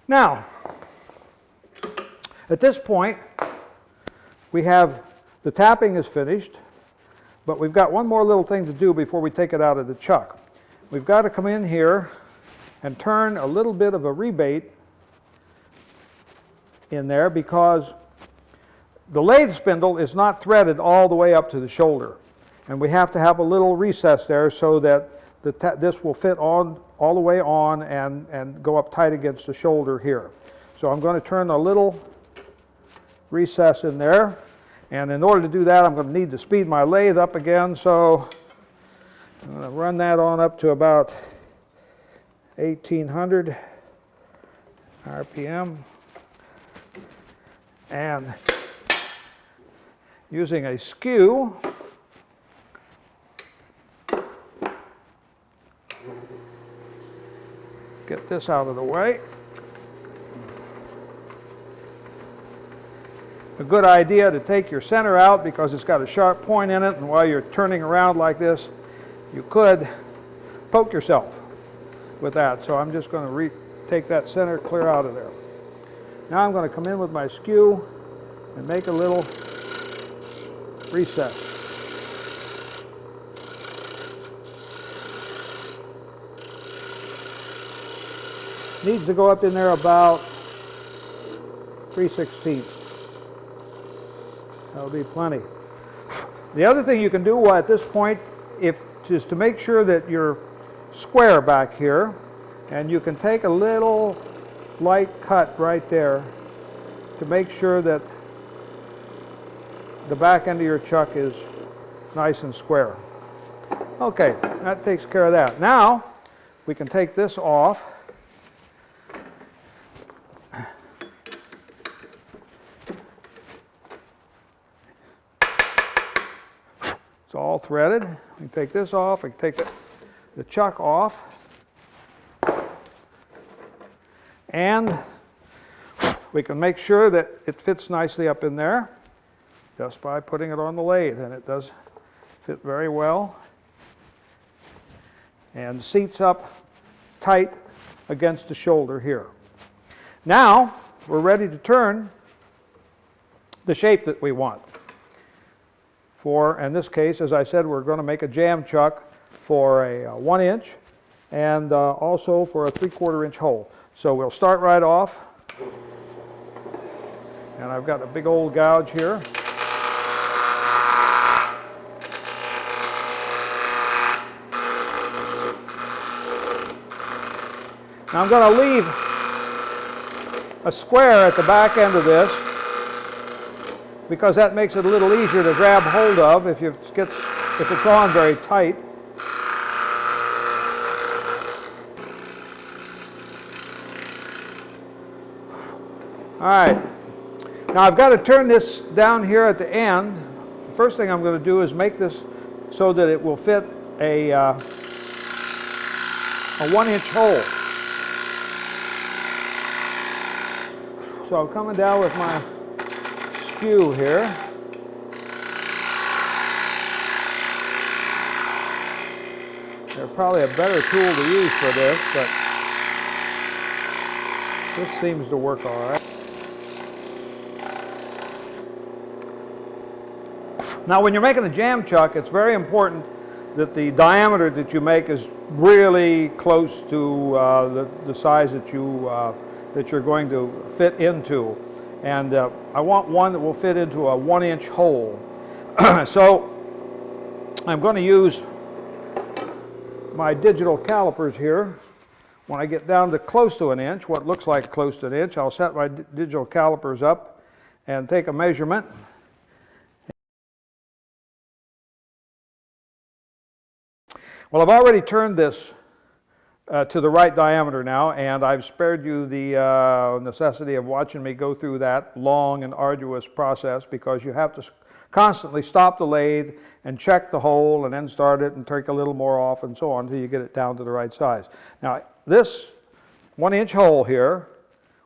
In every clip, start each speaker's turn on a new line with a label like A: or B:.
A: Now, at this point, we have the tapping is finished, but we've got one more little thing to do before we take it out of the chuck. We've got to come in here and turn a little bit of a rebate in there, because the lathe spindle is not threaded all the way up to the shoulder, and we have to have a little recess there so that this will fit on all the way on and go up tight against the shoulder here. So I'm going to turn a little recess in there, and in order to do that I'm going to need to speed my lathe up again, so I'm going to run that on up to about 1800 RPM, and using a skew, get this out of the way. A good idea to take your center out because it's got a sharp point in it, and while you're turning around like this, you could poke yourself with that. So I'm just going to take that center clear out of there. Now I'm going to come in with my skew and make a little recess. Needs to go up in there about 3/16. That'll be plenty. The other thing you can do at this point is to make sure that you're square back here, and you can take a little light cut right there to make sure that the back end of your chuck is nice and square. Okay, that takes care of that. Now we can take this off. It's all threaded. We can take this off. We can take the chuck off. And we can make sure that it fits nicely up in there just by putting it on the lathe, and it does fit very well and seats up tight against the shoulder here. Now we're ready to turn the shape that we want. For, in this case, as I said, we're going to make a jam chuck for a 1 inch and also for a 3/4 inch hole. So we'll start right off, and I've got a big old gouge here. Now I'm going to leave a square at the back end of this because that makes it a little easier to grab hold of if it's on very tight. All right, now I've got to turn this down here at the end. The first thing I'm going to do is make this so that it will fit a 1 inch hole. So I'm coming down with my skew here. There's probably a better tool to use for this, but this seems to work all right. Now when you're making a jam chuck, it's very important that the diameter that you make is really close to the size that you're going to fit into. And I want one that will fit into a 1 inch hole. So I'm going to use my digital calipers here. When I get down to close to 1 inch, what looks like close to 1 inch, I'll set my digital calipers up and take a measurement. Well, I've already turned this to the right diameter now, and I've spared you the necessity of watching me go through that long and arduous process, because you have to constantly stop the lathe and check the hole and then start it and take a little more off and so on until you get it down to the right size. Now this 1 inch hole here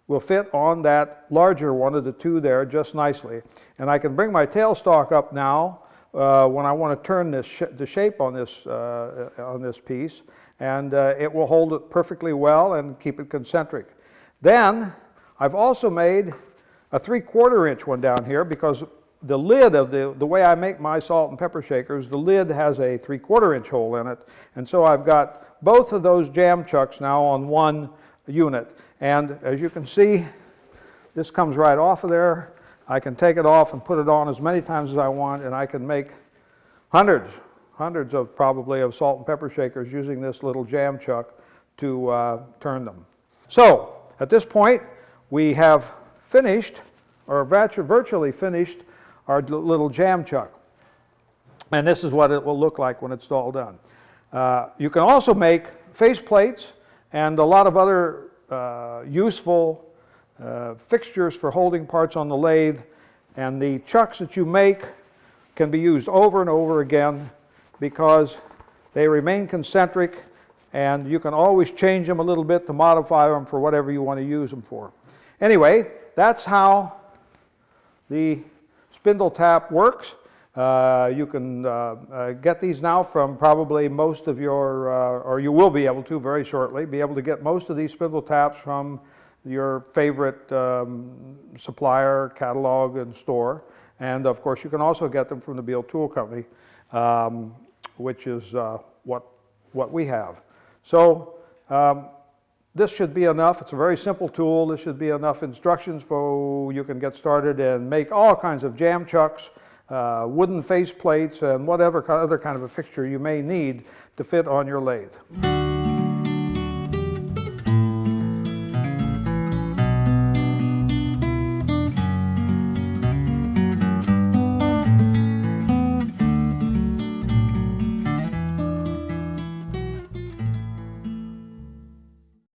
A: will fit on that larger one of the two there just nicely, and I can bring my tailstock up now when I want to turn the shape on this piece, and it will hold it perfectly well and keep it concentric. Then I've also made a 3/4 inch one down here, because the lid of the way I make my salt and pepper shakers, the lid has a 3/4 inch hole in it. And so I've got both of those jam chucks now on one unit. And as you can see, this comes right off of there. I can take it off and put it on as many times as I want, and I can make hundreds of probably of salt and pepper shakers using this little jam chuck to turn them. So at this point we have finished, or virtually finished, our little jam chuck. And this is what it will look like when it's all done. You can also make face plates and a lot of other useful fixtures for holding parts on the lathe, and the chucks that you make can be used over and over again because they remain concentric, and you can always change them a little bit to modify them for whatever you want to use them for. Anyway, that's how the Spindle Tap works. You can get these now from probably most of your, or you will be able to very shortly, be able to get most of these Spindle Taps from your favorite supplier, catalog, and store. And of course you can also get them from the Beall Tool Company, which is what we have. So this should be enough. It's a very simple tool. This should be enough instructions for you can get started and make all kinds of jam chucks, wooden face plates, and whatever other kind of a fixture you may need to fit on your lathe.